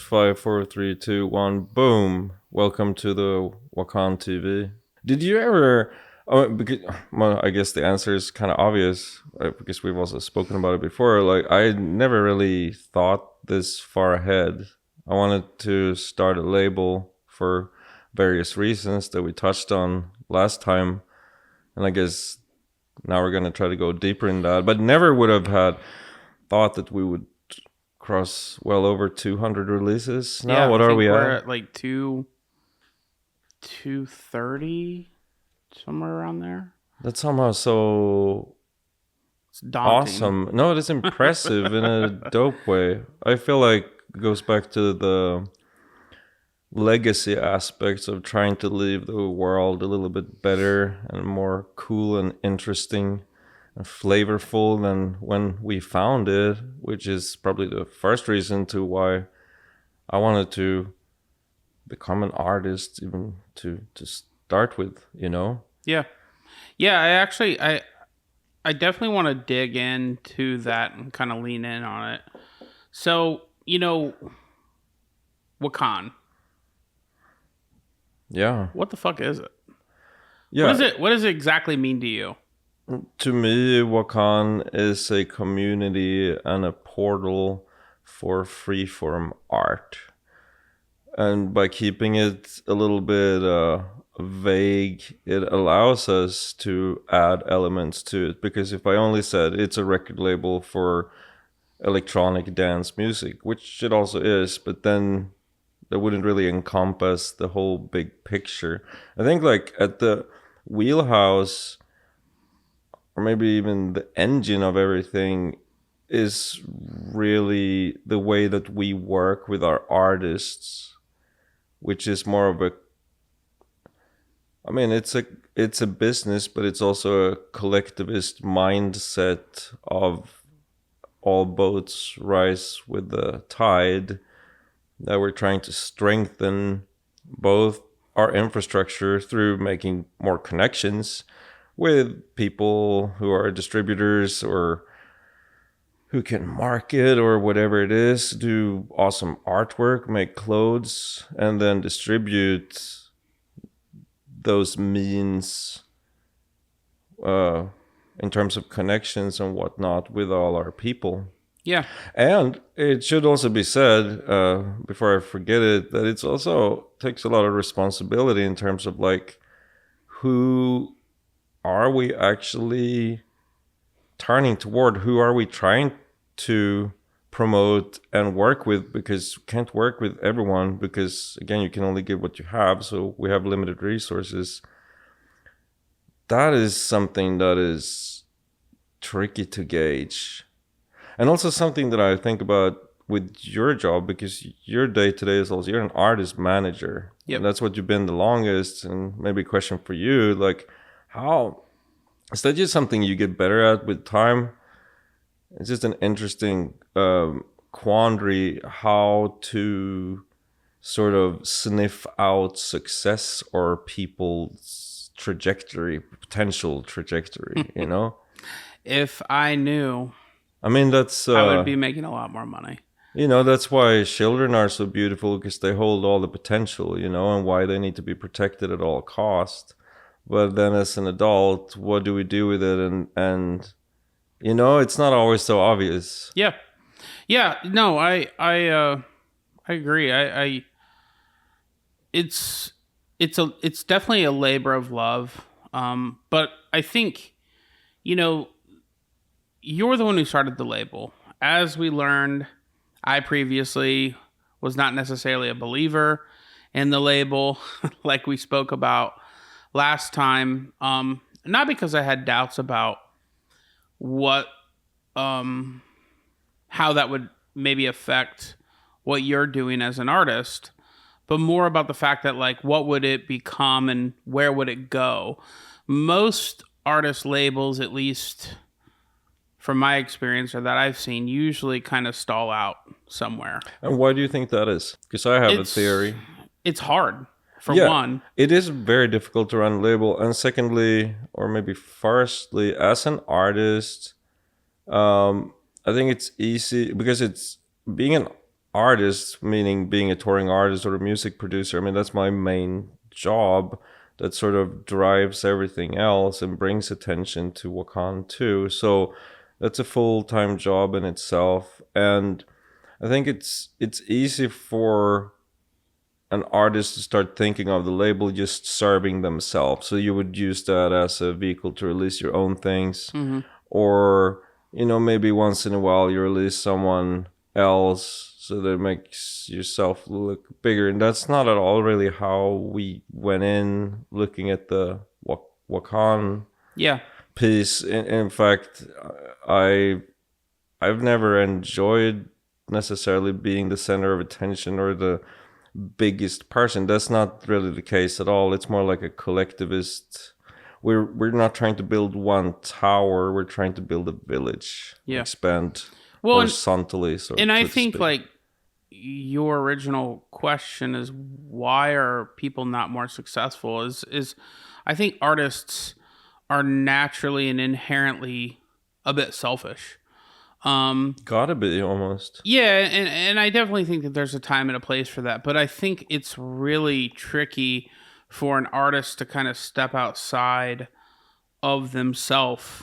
5, 4, 3, 2, 1, boom. Welcome to the WAKAAN TV. Did you ever, well, I guess the answer is kind of obvious, right? Because we've also spoken about it before. Like, I never really thought this far ahead. I wanted to start a label for various reasons that we touched on last time. And I guess now we're going to try to go deeper in that, but never would have had thought that we would cross well over 200 releases now. Yeah, what are we we're at? like 230, somewhere around there. That's somehow so It's daunting. awesome. No, it is impressive in a dope way. I feel like it goes back to the legacy aspects of trying to leave the world a little bit better and more cool and interesting and flavorful than when we found it, which is probably the first reason to why I wanted to become an artist, even to start with, you know? Yeah. I definitely want to dig into that and kind of lean in on it. So, Wakan. Yeah. What the fuck is it? Yeah. What does it exactly mean to you? To me, Wakan is a community and a portal for freeform art. And by keeping it a little bit vague, it allows us to add elements to it. Because if I only said it's a record label for electronic dance music, which it also is, but then that wouldn't really encompass the whole big picture. I think like at the wheelhouse, or maybe even the engine of everything, is really the way that we work with our artists, which is more of a, I mean, it's a business, but it's also a collectivist mindset of all boats rise with the tide, that we're trying to strengthen both our infrastructure through making more connections with people who are distributors or who can market or whatever it is, do awesome artwork, make clothes, and then distribute those means in terms of connections and whatnot with all our people. Yeah. And it should also be said, before I forget it, that it's also takes a lot of responsibility in terms of like, who are we actually turning toward? Who are we trying to promote and work with? Because you can't work with everyone, because again, you can only give what you have. So we have limited resources. That is something that is tricky to gauge. And also something that I think about with your job, because your day-to-day is also, you're an artist manager. Yep. And that's what you've been the longest. And maybe a question for you, like, how is that just something you get better at with time? It's just an interesting quandary, how to sort of sniff out success or people's trajectory, potential trajectory, you know? If I knew, I mean, that's I would be making a lot more money. You know, that's why children are so beautiful, because they hold all the potential, you know, and why they need to be protected at all cost. But then as an adult, what do we do with it? And you know, it's not always so obvious. Yeah. No, I agree. It's definitely a labor of love. But I think, you're the one who started the label. As we learned, I previously was not necessarily a believer in the label, like we spoke about last time. Not because I had doubts about what, how that would maybe affect what you're doing as an artist, but more about the fact that, like, what would it become and where would it go? Most artist labels, at least from my experience or that I've seen, usually kind of stall out somewhere. And why do you think that is? Because I have a theory. It's hard, for one. It is very difficult to run a label. And secondly, or maybe firstly, as an artist, I think it's easy because it's being an artist, meaning being a touring artist or a music producer. I mean, that's my main job that sort of drives everything else and brings attention to Wakan too. So that's a full-time job in itself. And I think it's easy for an artist to start thinking of the label just serving themselves. So you would use that as a vehicle to release your own things, or maybe once in a while you release someone else so that it makes yourself look bigger. And that's not at all really how we went in looking at the Wakan piece. In fact, I've never enjoyed necessarily being the center of attention or the biggest person. That's not really the case at all. It's more like a collectivist. We're not trying to build one tower. We're trying to build a village. Expand horizontally. And I think like your original question is, why are people not more successful? Is I think artists are naturally and inherently a bit selfish. Gotta be, almost. Yeah, and I definitely think that there's a time and a place for that. But I think it's really tricky for an artist to kind of step outside of themselves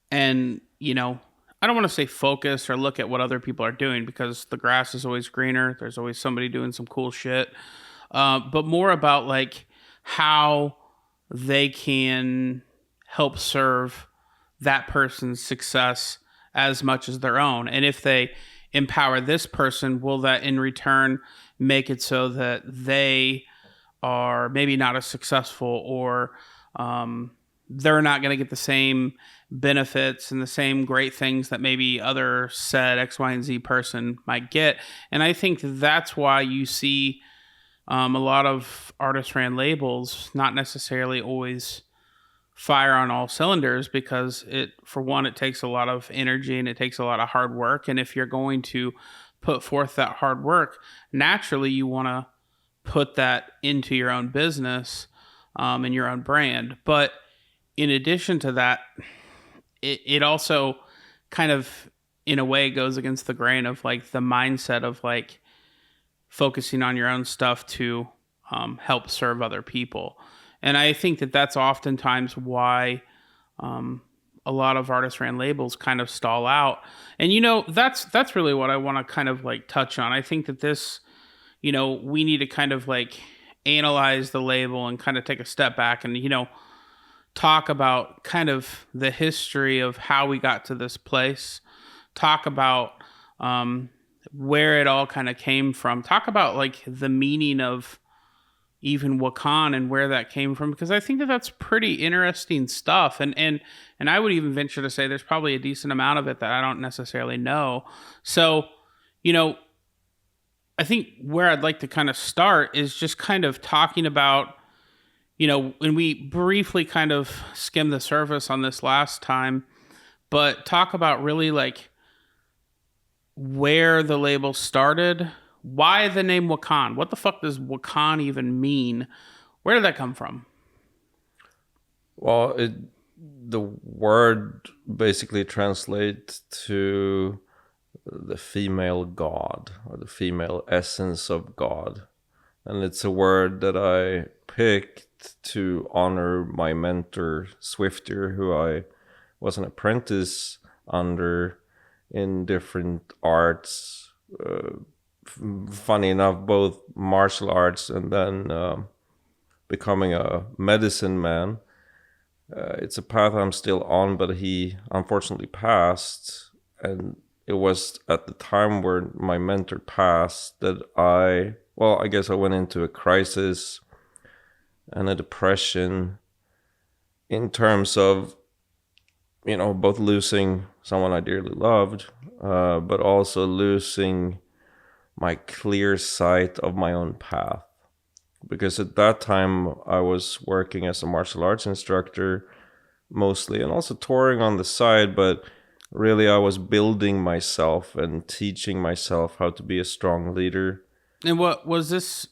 and, I don't want to say focus or look at what other people are doing, because the grass is always greener. There's always somebody doing some cool shit. But more about like how they can help serve that person's success as much as their own. And if they empower this person, will that in return make it so that they are maybe not as successful, or they're not going to get the same benefits and the same great things that maybe other said X, Y, and Z person might get. And I think that's why you see a lot of artist-ran labels not necessarily always fire on all cylinders, because for one, it takes a lot of energy and it takes a lot of hard work. And if you're going to put forth that hard work, naturally you want to put that into your own business and your own brand. But in addition to that, it also kind of, in a way, goes against the grain of like the mindset of like focusing on your own stuff to help serve other people. And I think that that's oftentimes why a lot of artist-ran labels kind of stall out. And, that's really what I want to kind of like touch on. I think that this, we need to kind of like analyze the label and kind of take a step back and, talk about kind of the history of how we got to this place, talk about where it all kind of came from, talk about like the meaning of even Wakan and where that came from, because I think that that's pretty interesting stuff. And I would even venture to say there's probably a decent amount of it that I don't necessarily know. So, I think where I'd like to kind of start is just kind of talking about, when we briefly kind of skimmed the surface on this last time, but talk about really like where the label started. Why the name Wakan? What the fuck does Wakan even mean? Where did that come from? Well, the word basically translates to the female god, or the female essence of God. And it's a word that I picked to honor my mentor, Swifter, who I was an apprentice under in different arts. Funny enough, both martial arts and then becoming a medicine man. It's a path I'm still on, but he unfortunately passed. And it was at the time where my mentor passed that I guess I went into a crisis and a depression in terms of, both losing someone I dearly loved, but also losing my clear sight of my own path. Because at that time I was working as a martial arts instructor mostly, and also touring on the side, but really I was building myself and teaching myself how to be a strong leader. And what was this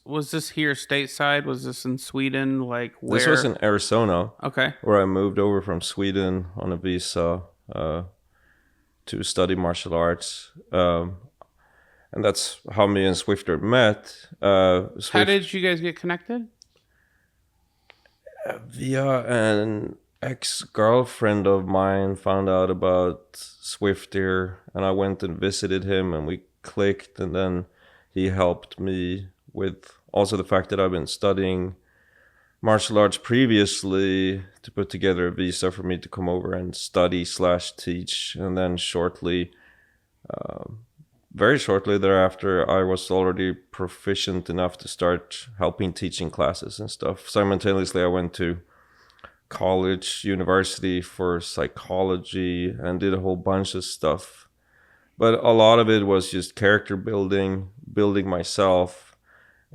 here stateside? Was this in Sweden? Like where? This was in Arizona. Okay. Where I moved over from Sweden on a visa to study martial arts. and that's how me and Swifter met. How did you guys get connected? Via an ex-girlfriend of mine found out about Swifter, and I went and visited him, and we clicked, and then he helped me with also the fact that I've been studying martial arts previously to put together a visa for me to come over and study slash teach. And then very shortly thereafter, I was already proficient enough to start helping teaching classes and stuff. Simultaneously, I went to college, university for psychology, and did a whole bunch of stuff. But a lot of it was just character building, building myself.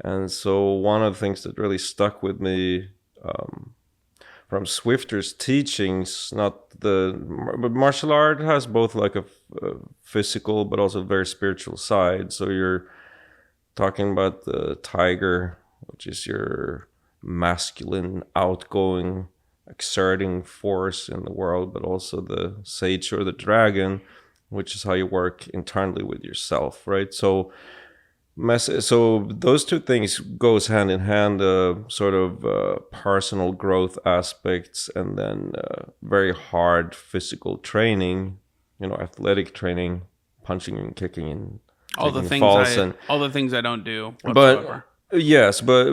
And so one of the things that really stuck with me from Swifter's teachings, but martial art has both like a physical but also a very spiritual side. So you're talking about the tiger, which is your masculine, outgoing, exerting force in the world, but also the sage or the dragon, which is how you work internally with yourself, right? So those two things goes hand in hand, sort of personal growth aspects, and then very hard physical training, athletic training, punching and kicking and All the taking things falls all the things I don't do whatsoever. but yes, but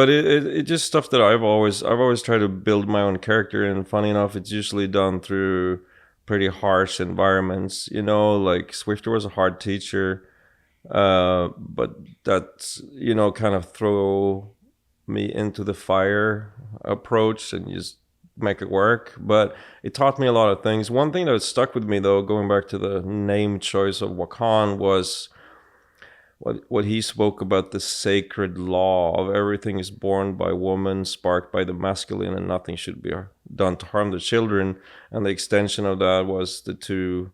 it just stuff that I've always tried to build my own character, and funny enough, it's usually done through pretty harsh environments. Like Swifter was a hard teacher, but that's kind of throw me into the fire approach and just make it work. But it taught me a lot of things. One thing that stuck with me, though, going back to the name choice of Wakan, was what he spoke about, the sacred law of everything is born by woman, sparked by the masculine, and nothing should be done to harm the children. And the extension of that was the two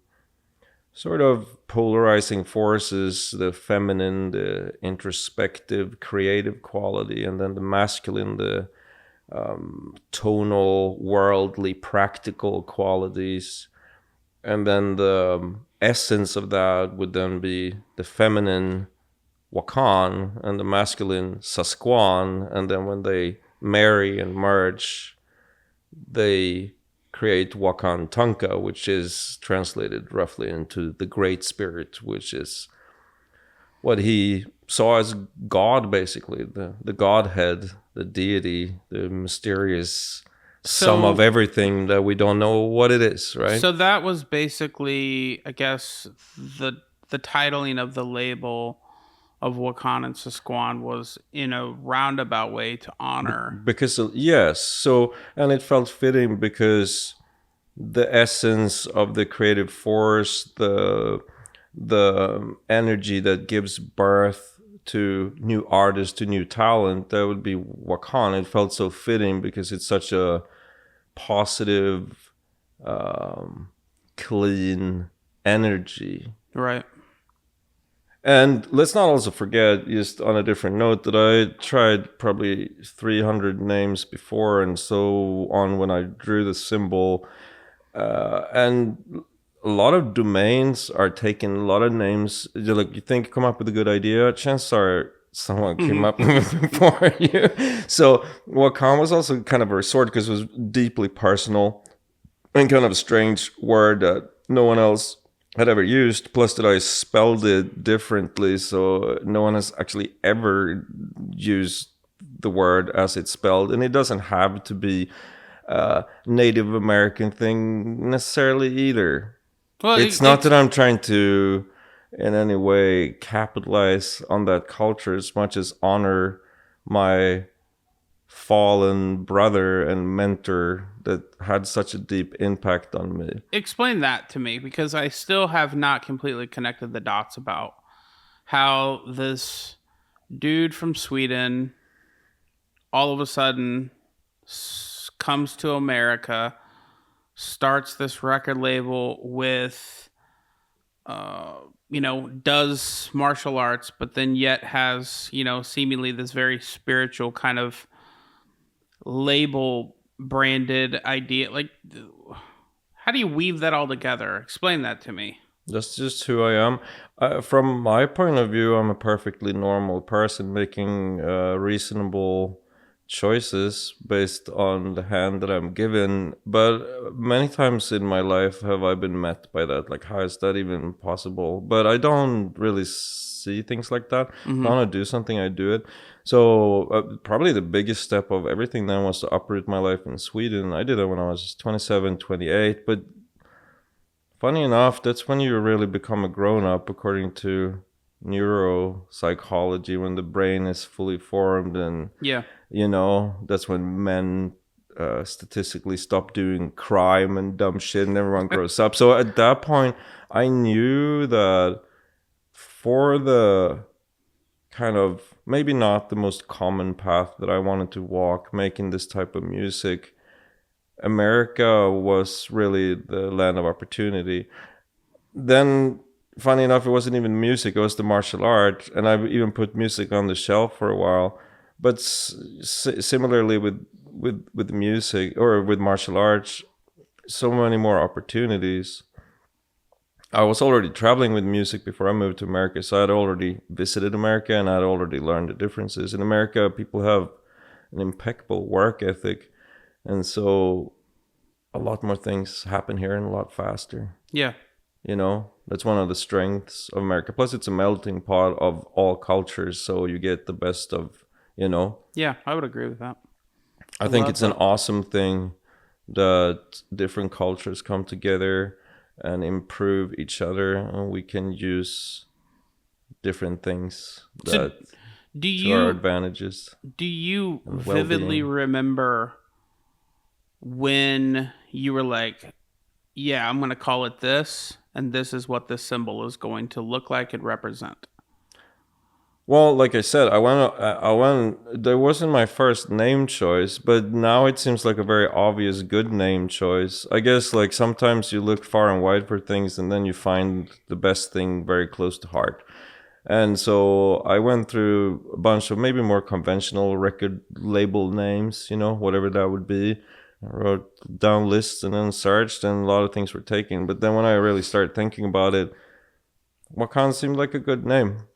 sort of polarizing forces, the feminine, the introspective, creative quality, and then the masculine, the tonal, worldly, practical qualities. And then the essence of that would then be the feminine Wakan and the masculine SASQUATCH. And then when they marry and merge, they create Wakan Tanka, which is translated roughly into the Great Spirit, which is what he saw as God, basically, the Godhead, the deity, the mysterious sum of everything that we don't know what it is, right? So that was basically, I guess, the titling of the label of Wakan and SASQUATCH was in a roundabout way to honor. Because, yes, so, and it felt fitting because the essence of the creative force, the energy that gives birth to new artists, to new talent, that would be Wakan. It felt so fitting because it's such a positive, clean energy. Right. And let's not also forget, just on a different note, that I tried probably 300 names before and so on when I drew the symbol. And a lot of domains are taken, a lot of names. You think, come up with a good idea, chances are someone came up with it before you. So Wakan was also kind of a resort because it was deeply personal and kind of a strange word that no one else had ever used, plus that I spelled it differently, so no one has actually ever used the word as it's spelled. And it doesn't have to be a Native American thing necessarily either. Well, it's not that I'm trying to in any way capitalize on that culture as much as honor my fallen brother and mentor that had such a deep impact on me. Explain that to me, because I still have not completely connected the dots about how this dude from Sweden all of a sudden comes to America, starts this record label with does martial arts, but then yet has seemingly this very spiritual kind of label branded idea. Like, how do you weave that all together? Explain that to me. That's just who I am. From my point of view, I'm a perfectly normal person making reasonable choices based on the hand that I'm given. But many times in my life have I been met by that. Like, how is that even possible? But I don't really see things like that. If I want to do something, I do it. So probably the biggest step of everything then was to uproot my life in Sweden. I did it when I was 27, 28. But funny enough, that's when you really become a grown up, according to neuropsychology, when the brain is fully formed, and Yeah. that's when men statistically stop doing crime and dumb shit, and everyone grows up. So at that point, I knew that for the kind of maybe not the most common path that I wanted to walk, making this type of music, America was really the land of opportunity. Then, funny enough, it wasn't even music, it was the martial art. And I've even put music on the shelf for a while. But similarly with music or with martial arts, so many more opportunities. I was already traveling with music before I moved to America, so I'd already visited America and I'd already learned the differences. In America, people have an impeccable work ethic, and so a lot more things happen here and a lot faster. Yeah. That's one of the strengths of America. Plus, it's a melting pot of all cultures, so you get the best of. Yeah, I would agree with that. I think it's an awesome thing that different cultures come together and improve each other, and we can use different things that to our advantages. Do you vividly remember when you were like, yeah, I'm going to call it this, and this is what this symbol is going to look like and represent? Well, like I said, I went. There wasn't my first name choice, but now it seems like a very obvious good name choice. I guess like sometimes you look far and wide for things, and then you find the best thing very close to heart. And so I went through a bunch of maybe more conventional record label names, whatever that would be. I wrote down lists and then searched, and a lot of things were taken. But then when I really started thinking about it, Wakan seemed like a good name.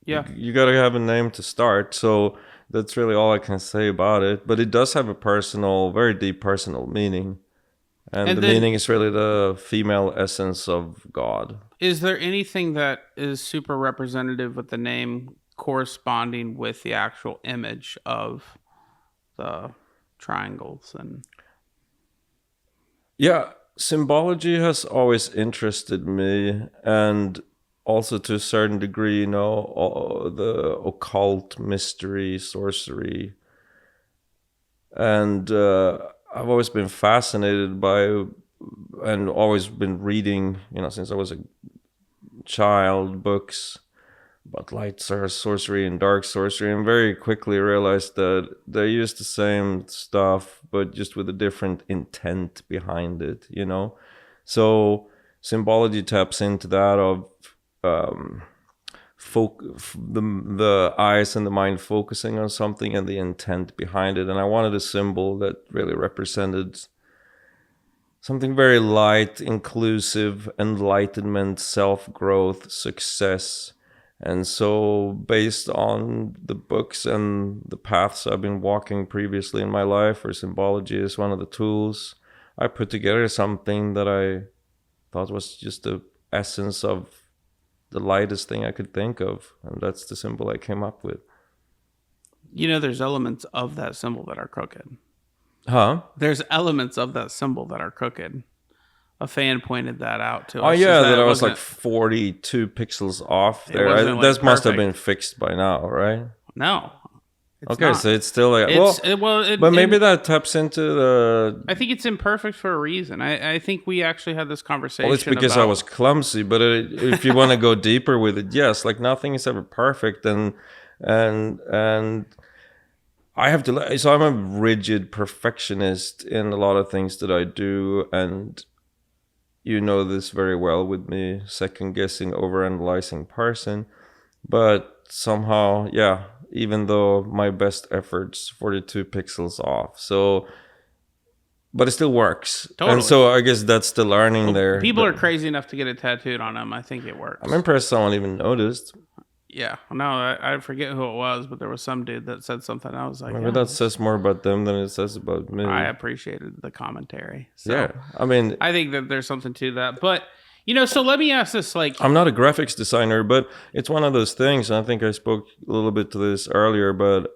Yeah. You got to have a name to start. So that's really all I can say about it. But it does have a personal, very deep personal meaning. And the meaning is really the female essence of God. Is there anything that is super representative with the name corresponding with the actual image of the triangles? And yeah, symbology has always interested me, and also to a certain degree, the occult, mystery, sorcery. And I've always been fascinated by and always been reading, since I was a child, books about light sorcery and dark sorcery, and very quickly realized that they use the same stuff, but just with a different intent behind it, So symbology taps into that of the eyes and the mind focusing on something and the intent behind it. And I wanted a symbol that really represented something very light, inclusive, enlightenment, self-growth, success. And so based on the books and the paths I've been walking previously in my life, where symbology is one of the tools, I put together something that I thought was just the essence of the lightest thing I could think of. And that's the symbol I came up with. There's elements of that symbol that are crooked. Huh? There's elements of that symbol that are crooked. A fan pointed that out to us. Oh yeah, that I was like 42 pixels off there. That must have been fixed by now, right? No. Okay, so it's still like but maybe that taps into the. I think it's imperfect for a reason. I think we actually had this conversation. Well, it's because I was clumsy. But if you want to go deeper with it, yes, like nothing is ever perfect, and I have to. So I'm a rigid perfectionist in a lot of things that I do, and you know this very well with me, second guessing, overanalyzing person, but somehow, yeah. Even though my best efforts 42 pixels off. So but it still works. Totally. And so I guess that's the learning there. People are crazy enough to get it tattooed on them. I think it works. I'm impressed someone even noticed. Yeah, no, I forget who it was, but there was some dude that said something. I was like, Maybe that says more about them than it says about me. I appreciated the commentary. So Yeah, I mean, I think that there's something to that. But, so let me ask this, like... I'm not a graphics designer, but it's one of those things. I think I spoke a little bit to this earlier, but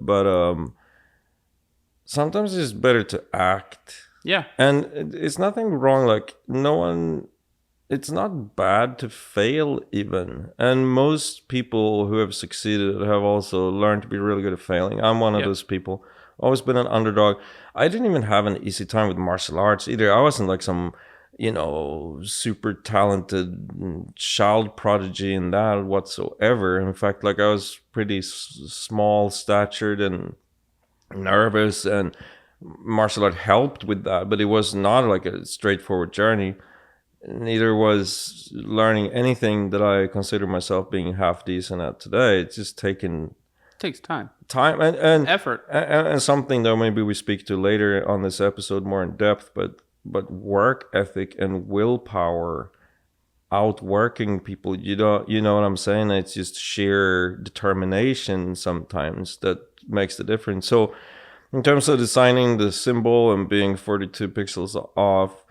sometimes it's better to act. Yeah. And it's nothing wrong. Like, it's not bad to fail even. And most people who have succeeded have also learned to be really good at failing. I'm one of those people. Always been an underdog. I didn't even have an easy time with martial arts either. I wasn't like some, super talented child prodigy in that whatsoever. In fact, like I was pretty small statured and nervous, and martial art helped with that, but it was not like a straightforward journey. Neither was learning anything that I consider myself being half decent at today. It's just takes time and effort, and something that maybe we speak to later on this episode more in depth. But work ethic and willpower, outworking people. You know what I'm saying? It's just sheer determination sometimes that makes the difference. So in terms of designing the symbol and being 42 pixels off,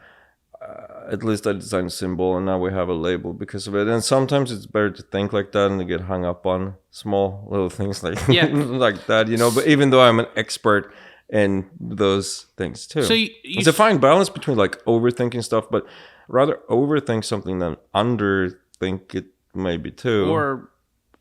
at least I designed a symbol, and now we have a label because of it. And sometimes it's better to think like that and to get hung up on small little things like like that, But even though I'm an expert in those things too, so it's a fine balance between like overthinking stuff, but rather overthink something than underthink it maybe too, or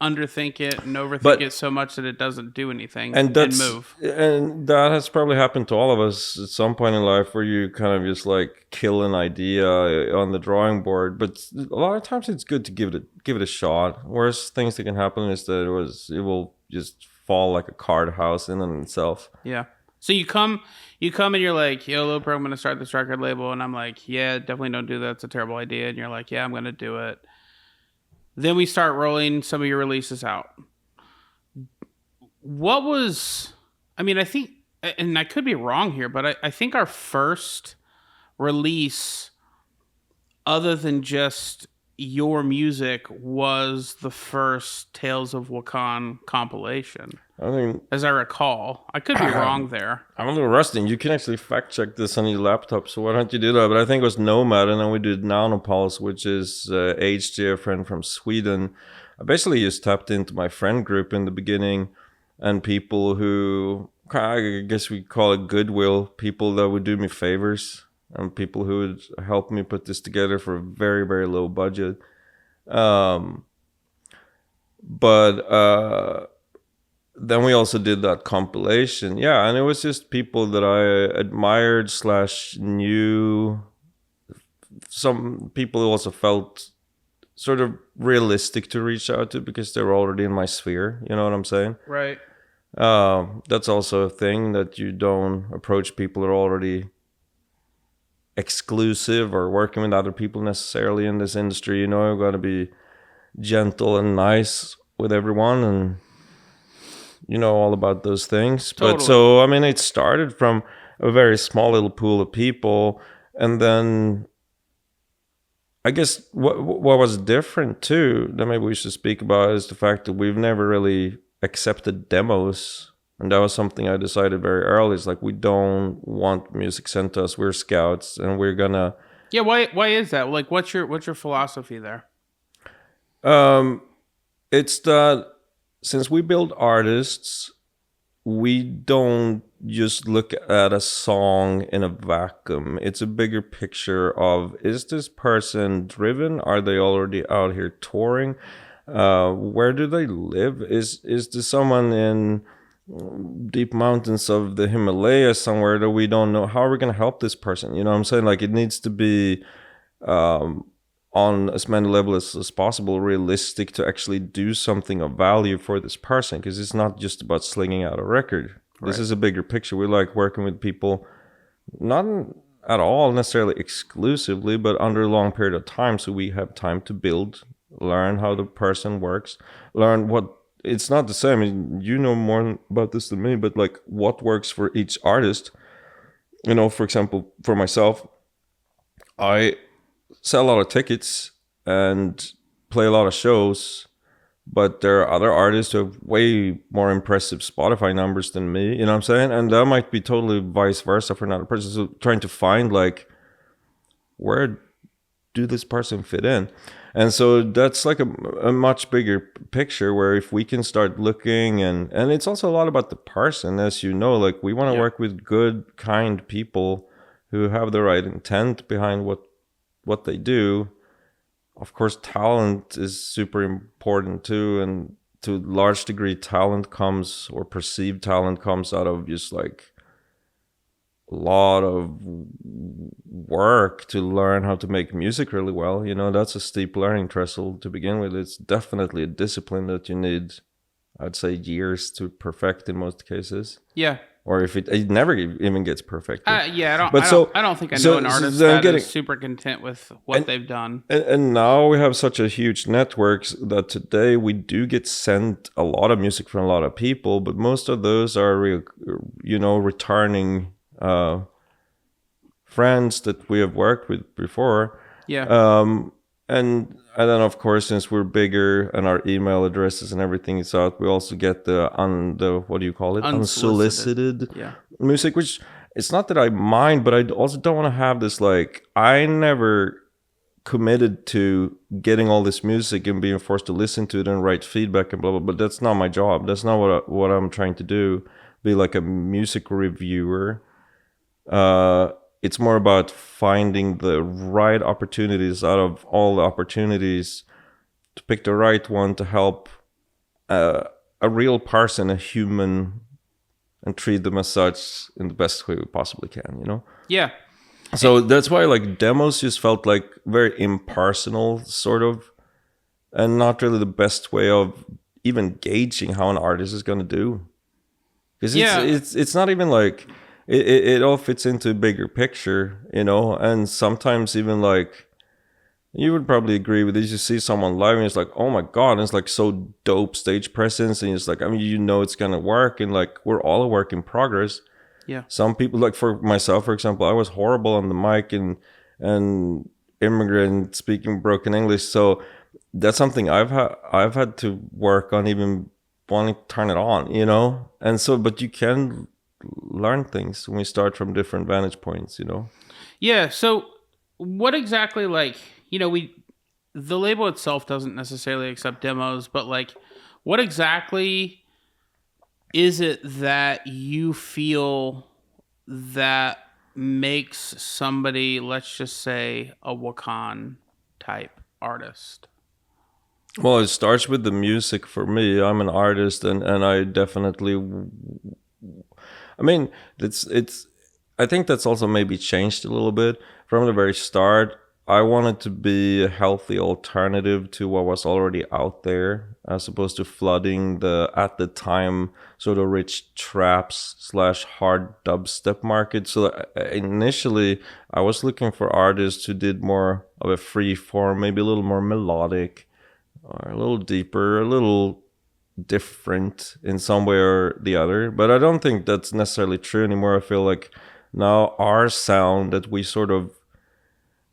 underthink it and overthink it so much that it doesn't do anything and move. And that has probably happened to all of us at some point in life, where you kind of just like kill an idea on the drawing board. But a lot of times it's good to give it a shot. Whereas things that can happen is that it will just fall like a card house in and itself. Yeah. So you come and you're like, yo, Loper, I'm going to start this record label. And I'm like, yeah, definitely don't do that. It's a terrible idea. And you're like, yeah, I'm going to do it. Then we start rolling some of your releases out. I think, and I could be wrong here, but I think our first release, other than just your music, was the first Tales of Wakan compilation. As I recall. I could be wrong there. I'm a little rusty. You can actually fact check this on your laptop, so why don't you do that? But I think it was Nomad, and then we did Nanopulse, which is HG, a friend from Sweden. I basically just tapped into my friend group in the beginning, and people who, I guess we call it goodwill, people that would do me favors, and people who would help me put this together for a very, very low budget. Then we also did that compilation. Yeah, and it was just people that I admired / knew. Some people also felt sort of realistic to reach out to because they were already in my sphere. You know what I'm saying? Right. That's also a thing, that you don't approach people that are already exclusive or working with other people necessarily in this industry. You've got to be gentle and nice with everyone, and all about those things. Totally. But so, it started from a very small little pool of people. And then I guess what was different too, that maybe we should speak about, is the fact that we've never really accepted demos. And that was something I decided very early. It's like, we don't want music sent to us. We're scouts, and we're gonna... Yeah, why is that? Like, what's your philosophy there? It's that since we build artists, we don't just look at a song in a vacuum. It's a bigger picture of, is this person driven? Are they already out here touring? Where do they live? Is there someone in deep mountains of the Himalayas somewhere that we don't know? How are we going to help this person? You know what I'm saying? Like, it needs to be on as many levels as possible, realistic, to actually do something of value for this person, because it's not just about slinging out a record. Right. This is a bigger picture. We like working with people, not at all necessarily exclusively, but under a long period of time, so we have time to build, learn how the person works, learn what... It's not the same, you know more about this than me, but like what works for each artist for example, for myself, I sell a lot of tickets and play a lot of shows, but there are other artists who have way more impressive Spotify numbers than me. You know what I'm saying? And that might be totally vice versa for another person. So trying to find like, where do this person fit in? And so that's like a much bigger picture, where if we can start looking, and it's also a lot about the person, as you know, like we want to work with good, kind people who have the right intent behind what they do. Of course, talent is super important too, and to a large degree, talent comes, or perceived talent comes, out of just like a lot of work to learn how to make music really well. That's a steep learning threshold to begin with. It's definitely a discipline that you need, I'd say, years to perfect in most cases. Yeah. Or if it never even gets perfected. I don't think I know an artist that is super content with what they've done. And now we have such a huge networks that today we do get sent a lot of music from a lot of people, but most of those are returning friends that we have worked with before. Yeah. And then, of course, since we're bigger and our email addresses and everything is out, we also get the what do you call it? Unsolicited music, which it's not that I mind, but I also don't want to have this, like, I never committed to getting all this music and being forced to listen to it and write feedback and blah, blah, but that's not my job. That's not what I'm trying to do, be like a music reviewer. It's more about finding the right opportunities out of all the opportunities, to pick the right one to help a real person, a human, and treat them as such in the best way we possibly can, Yeah. So that's why like demos just felt like very impersonal, sort of, and not really the best way of even gauging how an artist is going to do. Because it's not even like... It all fits into a bigger picture, and sometimes even like, you would probably agree with this, you see someone live and it's like, oh my God, and it's like so dope stage presence, and it's like, it's gonna work, and like, we're all a work in progress. Yeah. Some people, like for myself, for example, I was horrible on the mic and immigrant speaking broken English, so that's something I've had to work on, even wanting to turn it on, and so, but you can learn things when we start from different vantage points. Yeah. So what exactly, like, the label itself doesn't necessarily accept demos, but like, what exactly is it that you feel that makes somebody, let's just say, a Wakan type artist? Well, it starts with the music for me. I'm an artist, and I definitely... it's I think that's also maybe changed a little bit. From the very start, I wanted to be a healthy alternative to what was already out there, as opposed to flooding the, at the time, sort of rich traps / hard dubstep market. So initially, I was looking for artists who did more of a free form, maybe a little more melodic, or a little deeper, a little different in some way or the other. But I don't think that's necessarily true anymore. I feel like now our sound that we sort of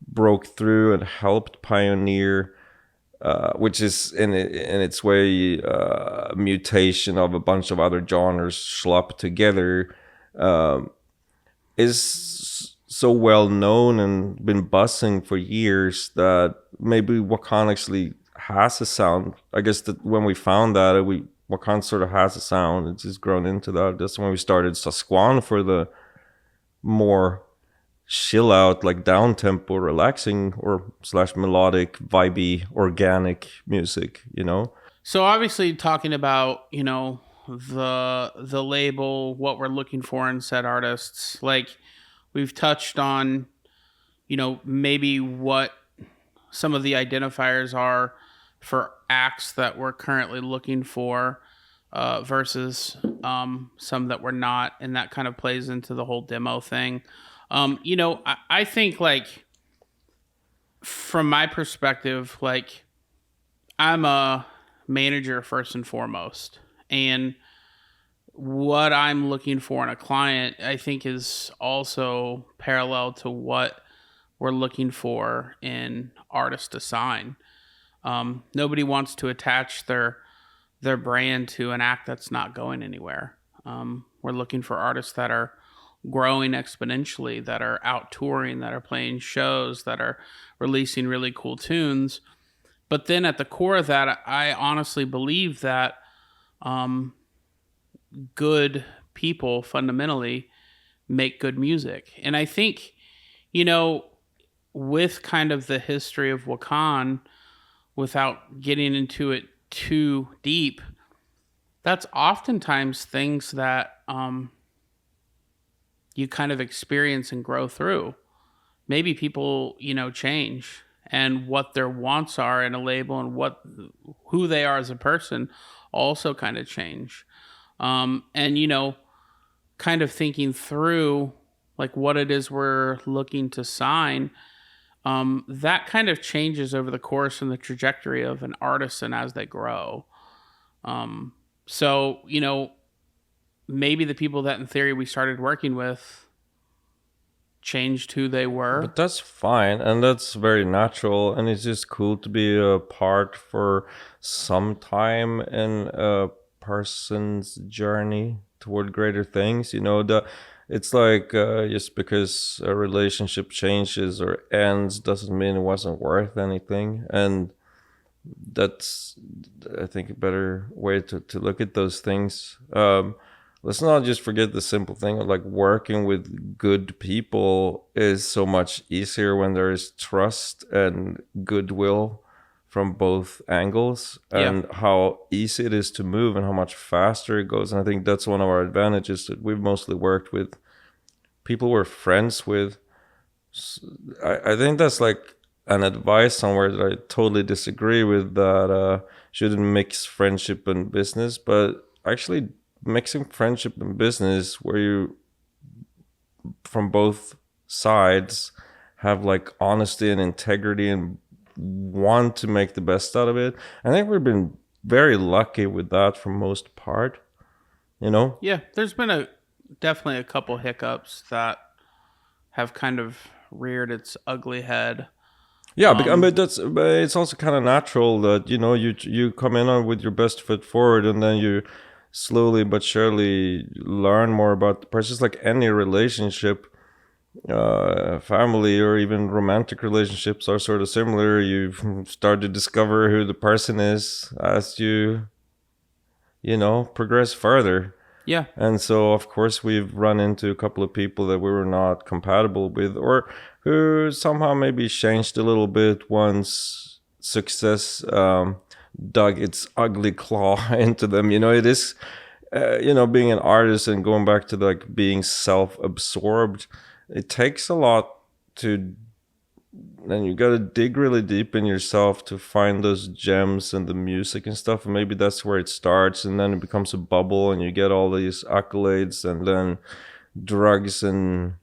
broke through and helped pioneer, which is in its way a mutation of a bunch of other genres slopped together, is so well known and been buzzing for years that maybe Wakan actually has a sound. I guess that when we found that, Wakan sort of has a sound. It's just grown into that. That's when we started SASQUATCH for the more chill out, like down tempo, relaxing or / melodic, vibey, organic music. So obviously, talking about the label, what we're looking for in said artists, like we've touched on, maybe what some of the identifiers are for acts that we're currently looking for, versus some that we're not, and that kind of plays into the whole demo thing. I think, like, from my perspective, like, I'm a manager first and foremost, and what I'm looking for in a client, I think, is also parallel to what we're looking for in artists to sign. Nobody wants to attach their brand to an act that's not going anywhere. We're looking for artists that are growing exponentially, that are out touring, that are playing shows, that are releasing really cool tunes. But then at the core of that, I honestly believe that good people fundamentally make good music. And I think, with kind of the history of Wakan, without getting into it too deep, that's oftentimes things that you kind of experience and grow through. Maybe people, change, and what their wants are in a label and who they are as a person also kind of change. And, kind of thinking through like what it is we're looking to sign, that kind of changes over the course and the trajectory of an artist and as they grow. So, maybe the people that in theory we started working with changed who they were. But that's fine, and that's very natural, and it's just cool to be a part for some time in a person's journey toward greater things. It's like just because a relationship changes or ends doesn't mean it wasn't worth anything, and that's, I think, a better way to look at those things. Let's not just forget the simple thing of like working with good people is so much easier when there is trust and goodwill from both angles, and how easy it is to move and how much faster it goes. And I think that's one of our advantages, that we've mostly worked with people we're friends with. I think that's like an advice somewhere that I totally disagree with, that shouldn't mix friendship and business, but actually mixing friendship and business where you from both sides have like honesty and integrity and want to make the best out of it. I think we've been very lucky with that for most part, Yeah, there's been definitely a couple hiccups that have kind of reared its ugly head. Yeah, but it's also kind of natural that you come in on with your best foot forward, and then you slowly but surely learn more about the person. It's like any relationship, family or even romantic relationships are sort of similar. You start to discover who the person is as you progress further. Yeah. And so, of course, we've run into a couple of people that we were not compatible with, or who somehow maybe changed a little bit once success dug its ugly claw into them. It is, being an artist and going back to like being self-absorbed, it takes a lot to, and you got to dig really deep in yourself to find those gems and the music and stuff. And maybe that's where it starts, and then it becomes a bubble and you get all these accolades, and then drugs and,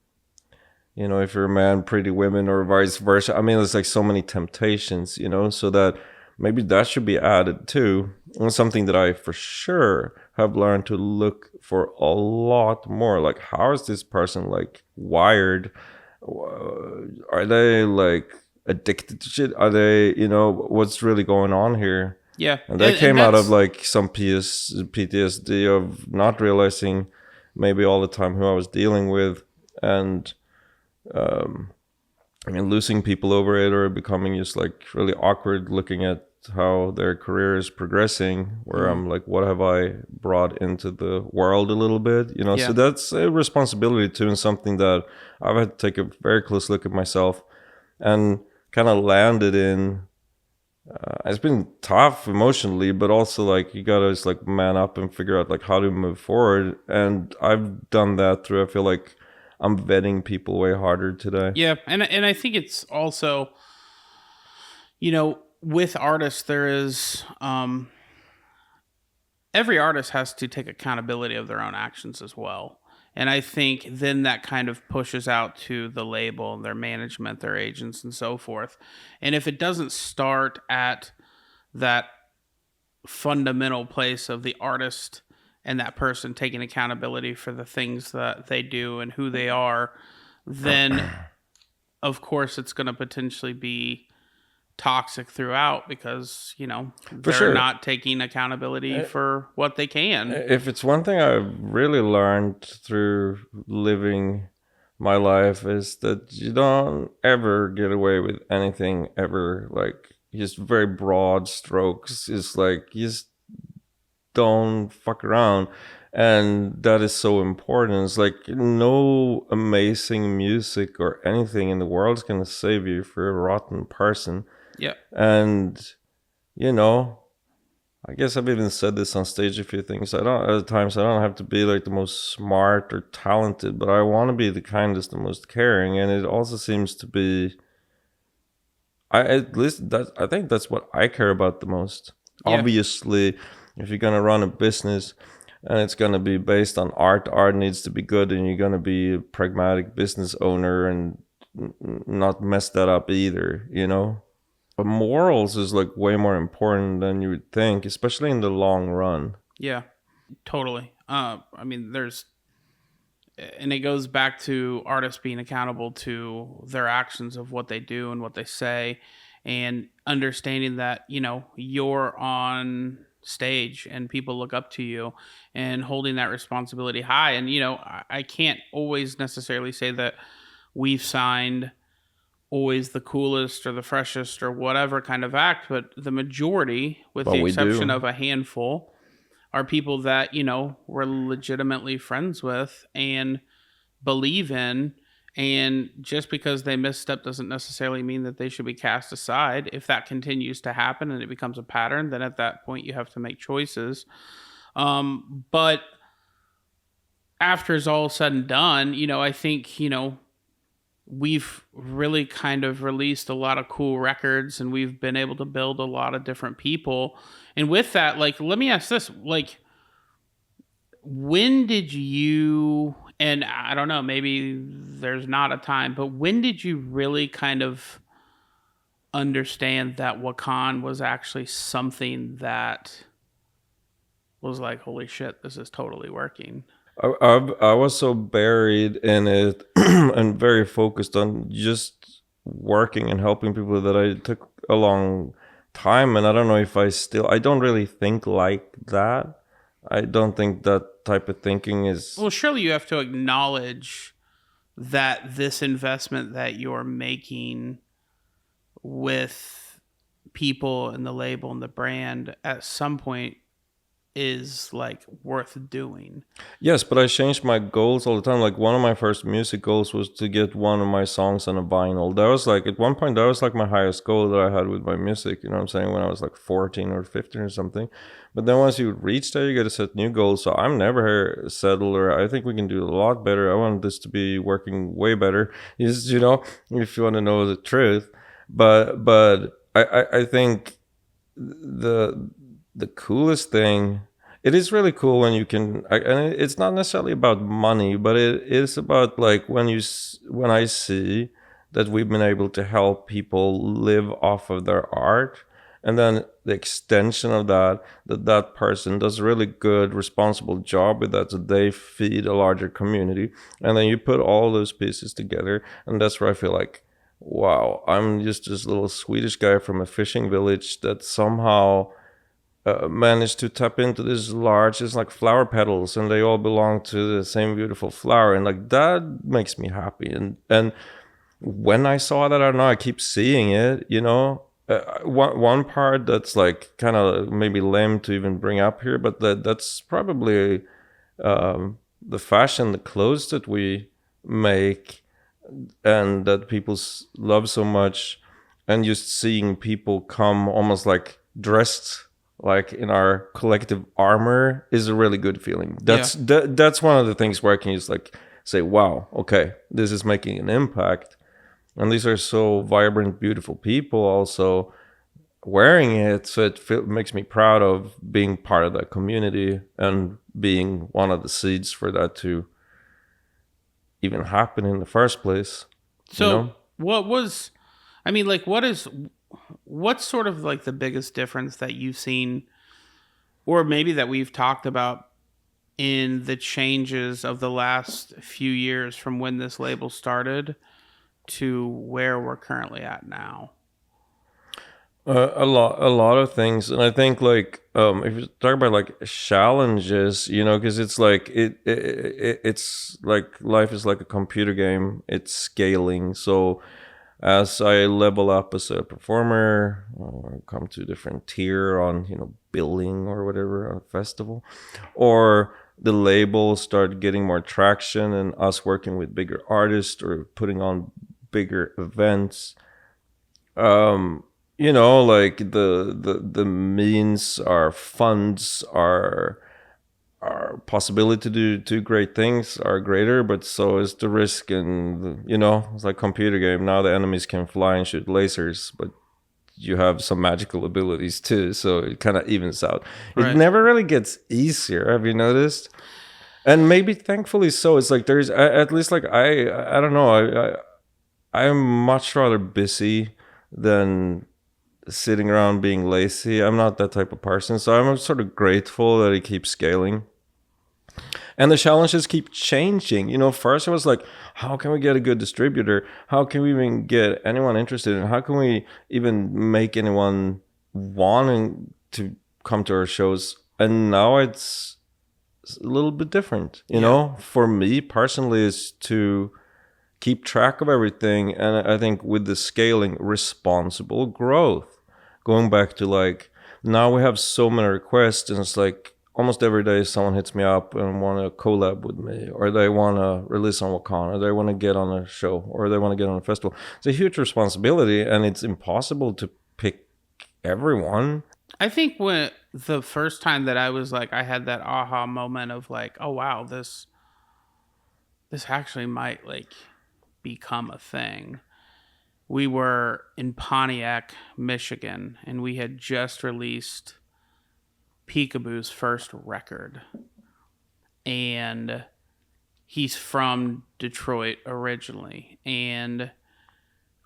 if you're a man, pretty women, or vice versa. I mean, there's like so many temptations, so that maybe that should be added too. And something that I for sure have learned to look for a lot more. Like, how is this person like wired? Are they like addicted to shit? Are they, what's really going on here? Yeah. And that came out of like some PTSD of not realizing maybe all the time who I was dealing with, and losing people over it, or becoming just like really awkward looking at how their career is progressing, where I'm like, what have I brought into the world a little bit, So that's a responsibility too, and something that I've had to take a very close look at myself and kind of landed in. It's been tough emotionally, but also like you gotta just like man up and figure out like how to move forward. And I've done that through, I feel like I'm vetting people way harder today. Yeah, and I think it's also, with artists, there is every artist has to take accountability of their own actions as well. And I think then that kind of pushes out to the label, their management, their agents, and so forth. And if it doesn't start at that fundamental place of the artist and that person taking accountability for the things that they do and who they are, then of course it's going to potentially be toxic throughout because, you know, For they're sure. not taking accountability for what they can. If it's one thing I've really learned through living my life is that you don't ever get away with anything ever. Like, just very broad strokes. It's like, you just don't fuck around. And that is so important. It's like no amazing music or anything in the world is going to save you for a rotten person. Yeah. And, you know, I guess I've even said this on stage a few things. At times I don't have to be like the most smart or talented, but I want to be the kindest and most caring. And it also seems to be, I think that's what I care about the most. Yeah. Obviously, if you're gonna run a business and it's gonna be based on art needs to be good, and you're gonna be a pragmatic business owner and not mess that up either, you know. But morals is like way more important than you would think, especially in the long run. Yeah, totally. I mean, and it goes back to artists being accountable to their actions of what they do and what they say, and understanding that, you know, you're on stage and people look up to you, and holding that responsibility high. And, you know, I can't always necessarily say that we've signed always the coolest or the freshest or whatever kind of act, but the majority, with the exception of a handful, are people that, you know, we're legitimately friends with and believe in. And just because they misstep doesn't necessarily mean that they should be cast aside. If that continues to happen and it becomes a pattern, then at that point you have to make choices. But after it's all said and done, you know, I think, you know, we've really kind of released a lot of cool records, and we've been able to build a lot of different people. And with that, like, let me ask this, like, when did you, and I don't know, maybe there's not a time, but when did you really kind of understand that Wakan was actually something that was like, holy shit, this is totally working? I was so buried in it and very focused on just working and helping people that I took a long time. And I don't know if I don't really think like that. I don't think that type of thinking is... Well, surely you have to acknowledge that this investment that you're making with people and the label and the brand at some point is like worth doing. Yes, but I changed my goals all the time. Like, one of my first music goals was to get one of my songs on a vinyl. That was like, at one point, that was like my highest goal that I had with my music, you know what I'm saying, when I was like 14 or 15 or something. But then once you reach there, you got to set new goals. So I'm never settled, or I think we can do a lot better. I want this to be working way better, is, you know, if you want to know the truth. But I think the coolest thing, it is really cool when you can, and it's not necessarily about money, but it is about like when I see that we've been able to help people live off of their art, and then the extension of that person does a really good, responsible job with that, so they feed a larger community, and then you put all those pieces together, and that's where I feel like, wow, I'm just this little Swedish guy from a fishing village that somehow managed to tap into this large, it's like flower petals, and they all belong to the same beautiful flower, and like that makes me happy. And when I saw that, I don't know, I keep seeing it, you know. One part that's like kind of maybe lame to even bring up here, but that's probably the fashion, the clothes that we make and that people love so much, and just seeing people come almost like dressed like in our collective armor is a really good feeling. That's one of the things where I can just like say, wow, okay, this is making an impact. And these are so vibrant, beautiful people also wearing it. So it makes me proud of being part of that community and being one of the seeds for that to even happen in the first place. So, you know? What's sort of like the biggest difference that you've seen, or maybe that we've talked about in the changes of the last few years from when this label started to where we're currently at now? A lot of things, and I think like if you talk about like challenges, you know, because it's like it's like life is like a computer game. It's scaling. So as I level up as a performer, or come to a different tier on billing or whatever on a festival, or the label start getting more traction, and us working with bigger artists or putting on bigger events. Like the means, our funds, our possibility to do great things are greater, but so is the risk. And it's like computer game. Now the enemies can fly and shoot lasers, but you have some magical abilities too, so it kind of evens out. It Right. never really gets easier. Have you noticed? And maybe thankfully so. It's like there's at least like I don't know. I'm much rather busy than sitting around being lazy. I'm not that type of person, so I'm sort of grateful that it keeps scaling. And the challenges keep changing. First it was like, how can we get a good distributor? How can we even get anyone interested? And how can we even make anyone wanting to come to our shows? And now it's a little bit different. For me personally, is to keep track of everything. And I think with the scaling, responsible growth. Going back to like, now we have so many requests, and it's like almost every day someone hits me up and want to collab with me, or they want to release on Wakan, or they want to get on a show, or they want to get on a festival. It's a huge responsibility, and it's impossible to pick everyone. I think when the first time that I was like, I had that aha moment of like, oh wow, this actually might like become a thing. We were in Pontiac, Michigan, and we had just released Peekaboo's first record. And he's from Detroit originally. And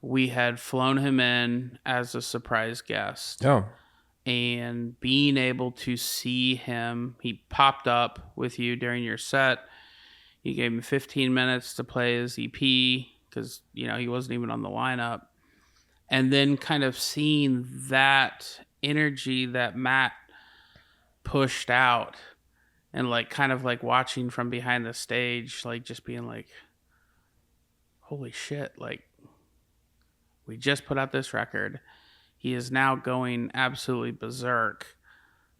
we had flown him in as a surprise guest. Yeah. And being able to see him, he popped up with you during your set. You gave him 15 minutes to play his EP because, he wasn't even on the lineup. And then kind of seeing that energy that Matt pushed out, and like kind of like watching from behind the stage, like just being like, holy shit, like we just put out this record. He is now going absolutely berserk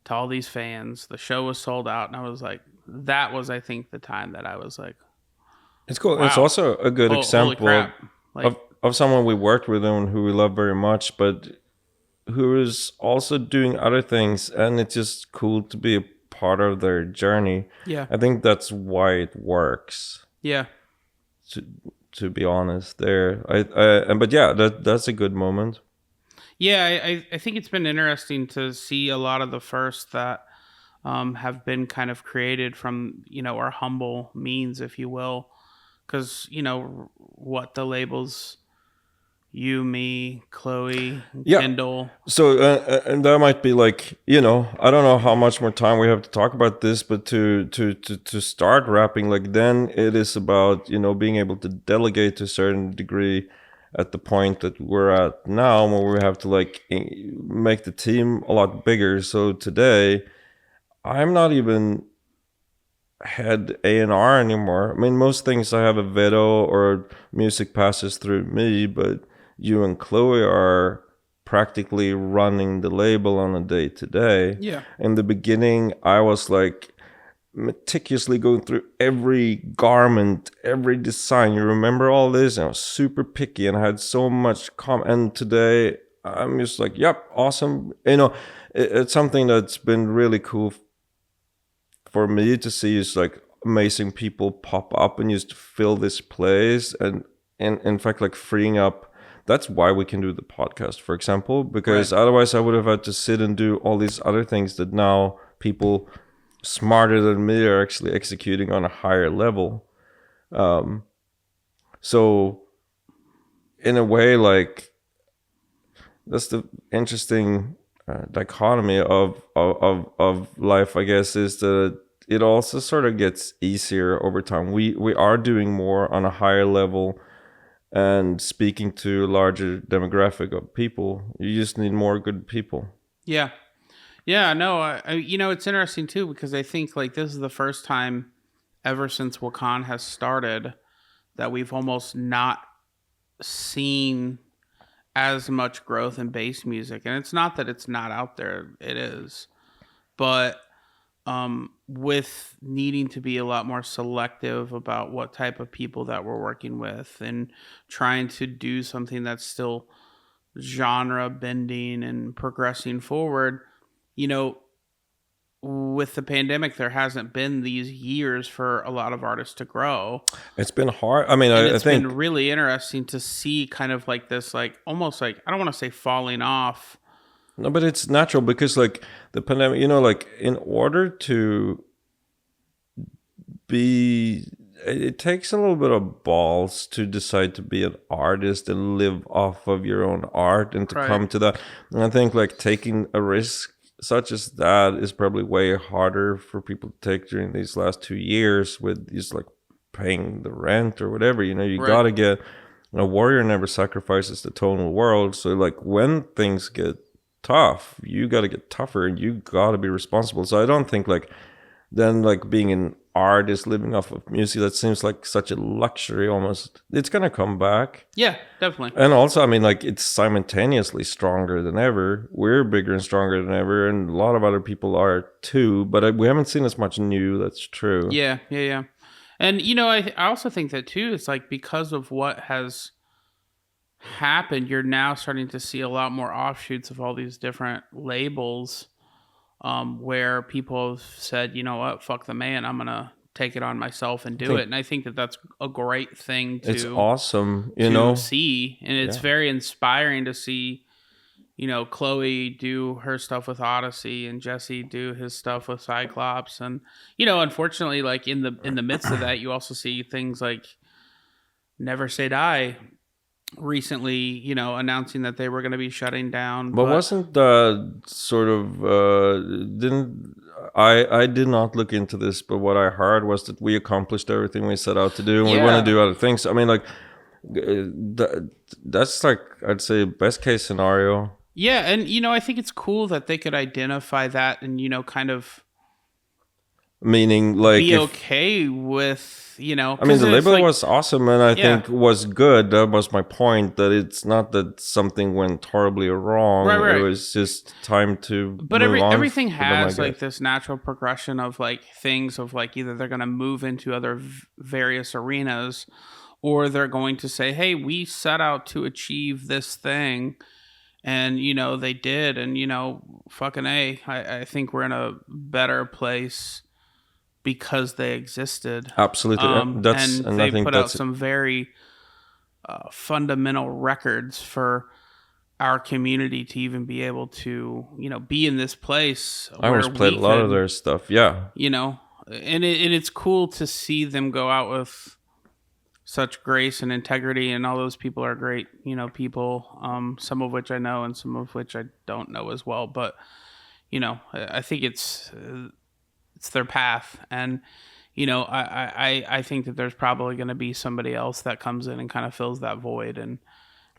to all these fans. The show was sold out, and I was like, that was, I think, the time that I was like, it's cool. wow. It's also a good example Like, of someone we worked with and who we love very much, but who is also doing other things, and it's just cool to be a part of their journey. Yeah. I think that's why it works. Yeah. To be honest, there. But yeah, that's a good moment. Yeah, I think it's been interesting to see a lot of the firsts that have been kind of created from, our humble means, if you will. Because, what the labels, you, me, Chloe, Yeah. Kendall. So, and that might be like, I don't know how much more time we have to talk about this, but to start wrapping, like then it is about, being able to delegate to a certain degree at the point that we're at now, where we have to like make the team a lot bigger. So today, I'm not even head A&R anymore. I mean, most things I have a veto or music passes through me, but you and Chloe are practically running the label on a day to day. Yeah. In the beginning, I was like meticulously going through every garment, every design. You remember all this? And I was super picky, and I had so much and today I'm just like, yep, awesome. It's something that's been really cool for me to see, is like amazing people pop up and just fill this place, and in fact like freeing up. That's why we can do the podcast, for example, because otherwise I would have had to sit and do all these other things that now people smarter than me are actually executing on a higher level. So in a way, like that's the interesting dichotomy of life, I guess, is that it also sort of gets easier over time. We are doing more on a higher level and speaking to a larger demographic of people. You just need more good people. Yeah. Yeah, no, it's interesting too because I think like this is the first time ever since Wakan has started that we've almost not seen as much growth in bass music, and it's not that it's not out there; it is, but with needing to be a lot more selective about what type of people that we're working with, and trying to do something that's still genre bending and progressing forward, you know, with the pandemic, there hasn't been these years for a lot of artists to grow. It's been hard. I mean, And I it's think been really interesting to see kind of like this, like almost like, I don't want to say falling off. no, but it's natural because like the pandemic, like in order to be, it takes a little bit of balls to decide to be an artist and live off of your own art and to Right. come to that. And I think like taking a risk such as that is probably way harder for people to take during these last 2 years with just like paying the rent or whatever. You Right. gotta get, a warrior never sacrifices the tonal world. So like when things get tough, you gotta get tougher and you gotta be responsible. So I don't think like then like being an artist living off of music, that seems like such a luxury almost. It's gonna come back. Yeah, definitely. And also, I mean, like it's simultaneously stronger than ever. We're bigger and stronger than ever, and a lot of other people are too. But we haven't seen as much new. That's true. Yeah. And I also think that too. It's like because of what has happened, you're now starting to see a lot more offshoots of all these different labels, where people have said, you know what, fuck the man, I'm gonna take it on myself and do it. And I think that that's a great thing to It's awesome, see, and it's very inspiring to see. Chloe do her stuff with Odyssey and Jesse do his stuff with Cyclops. And, unfortunately, like in the midst of that, you also see things like Never Say Die recently, announcing that they were going to be shutting down. But wasn't sort of didn't I did not look into this, but what I heard was that we accomplished everything we set out to do, and we want to do other things. I mean, like that's like I'd say best case scenario. Yeah, and I think it's cool that they could identify that and kind of meaning like be okay with I mean, the label was awesome, and I think was good. That was my point. That it's not that something went horribly wrong. Right. It was just time to. But move on everything for them, has like this natural progression of like things of like either they're going to move into other various arenas, or they're going to say, "Hey, we set out to achieve this thing." And, they did. And, fucking A, I think we're in a better place because they existed. Absolutely. And they put out some very fundamental records for our community to even be able to, be in this place. I almost played a lot of their stuff. Yeah. And it's cool to see them go out with such grace and integrity, and all those people are great, people, some of which I know and some of which I don't know as well. But, I think it's their path. And, I think that there's probably going to be somebody else that comes in and kind of fills that void. And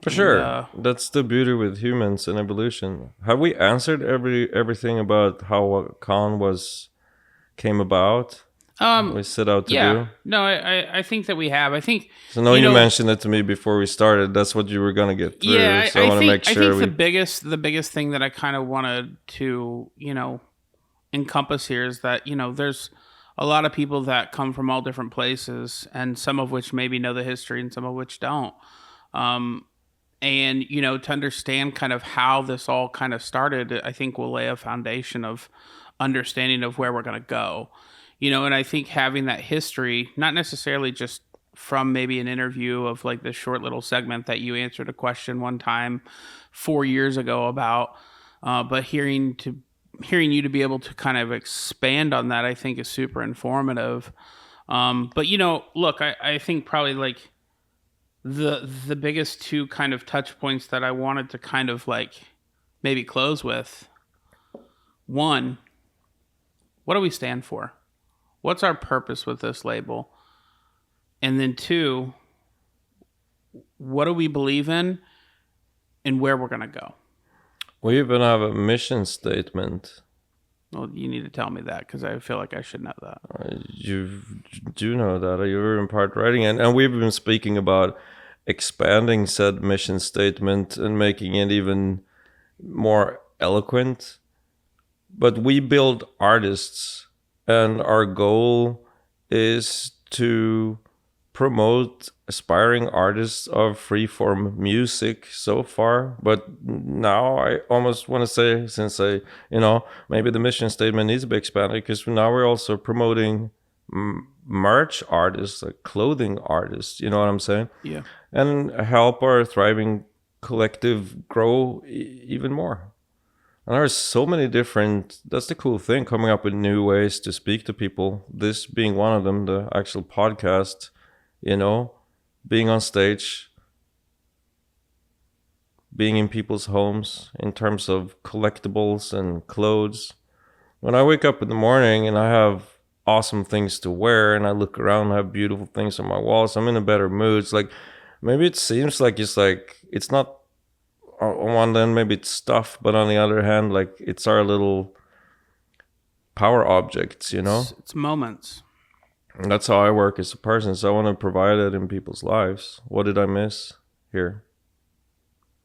for sure, that's the beauty with humans and evolution. Have we answered everything about how Wakan came about? We set out to do. No, I think that we have. I think. So now you mentioned it to me before we started. That's what you were gonna get through. Yeah, so I want to make sure. I think the biggest thing that I kind of wanted to encompass here is that there's a lot of people that come from all different places, and some of which maybe know the history, and some of which don't. And to understand kind of how this all kind of started, I think will lay a foundation of understanding of where we're gonna go. And I think having that history, not necessarily just from maybe an interview of like this short little segment that you answered a question one time 4 years ago about, but hearing you to be able to kind of expand on that, I think is super informative. But look, I think probably like the biggest two kind of touch points that I wanted to kind of like maybe close with. One, what do we stand for? what's our purpose with this label? And then 2, what do we believe in and where we're going to go? We even have a mission statement. Well, you need to tell me that because I feel like I should know that. You do know that. You were in part writing it. And we've been speaking about expanding said mission statement and making it even more eloquent. But we build artists, and our goal is to promote aspiring artists of freeform music so far. But now I almost want to say, since maybe the mission statement needs to be expanded, because now we're also promoting merch artists, like clothing artists, you know what I'm saying? Yeah. And help our thriving collective grow even more. And there's so many different, that's the cool thing, coming up with new ways to speak to people. This being one of them, the actual podcast, being on stage, being in people's homes in terms of collectibles and clothes. When I wake up in the morning and I have awesome things to wear and I look around and have beautiful things on my walls, I'm in a better mood. It's like, maybe it seems like it's not, on one end maybe it's stuff, but on the other hand, like it's our little power objects, It's moments. And that's how I work as a person. So I want to provide it in people's lives. What did I miss here?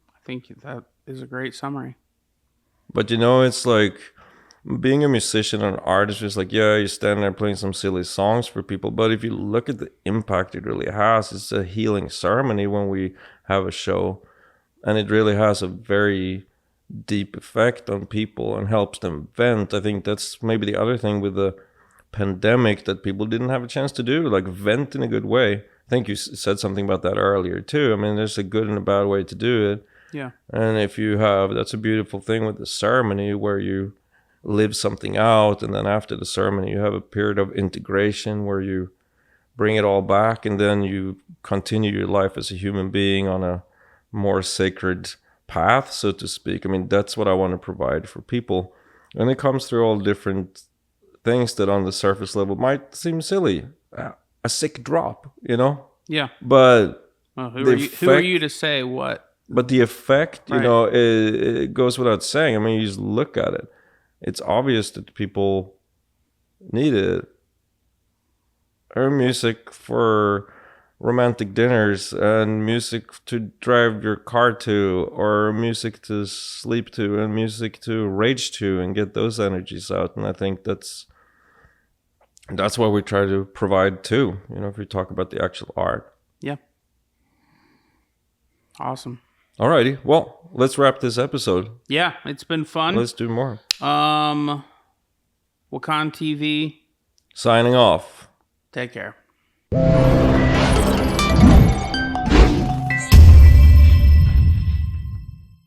I think that is a great summary. But it's like being a musician and an artist is like, yeah, you stand there playing some silly songs for people. But if you look at the impact it really has, it's a healing ceremony when we have a show. And it really has a very deep effect on people and helps them vent. I think that's maybe the other thing with the pandemic that people didn't have a chance to do, like vent in a good way. I think you said something about that earlier too. I mean, there's a good and a bad way to do it. Yeah. And if you have, that's a beautiful thing with the ceremony where you live something out, and then after the ceremony you have a period of integration where you bring it all back, and then you continue your life as a human being on a more sacred path, so to speak. I mean, that's what I want to provide for people. And it comes through all different things that on the surface level might seem silly. A sick drop, Yeah. But who are you to say what? But the effect, Right. it goes without saying. I mean, you just look at it. It's obvious that people need it. Or music for romantic dinners, and music to drive your car to, or music to sleep to, and music to rage to, and get those energies out. And I think that's what we try to provide too, if we talk about the actual art. Yeah. Awesome. Alrighty, well, let's wrap this episode. Yeah, it's been fun. Let's do more. Wakan TV. Signing off. Take care.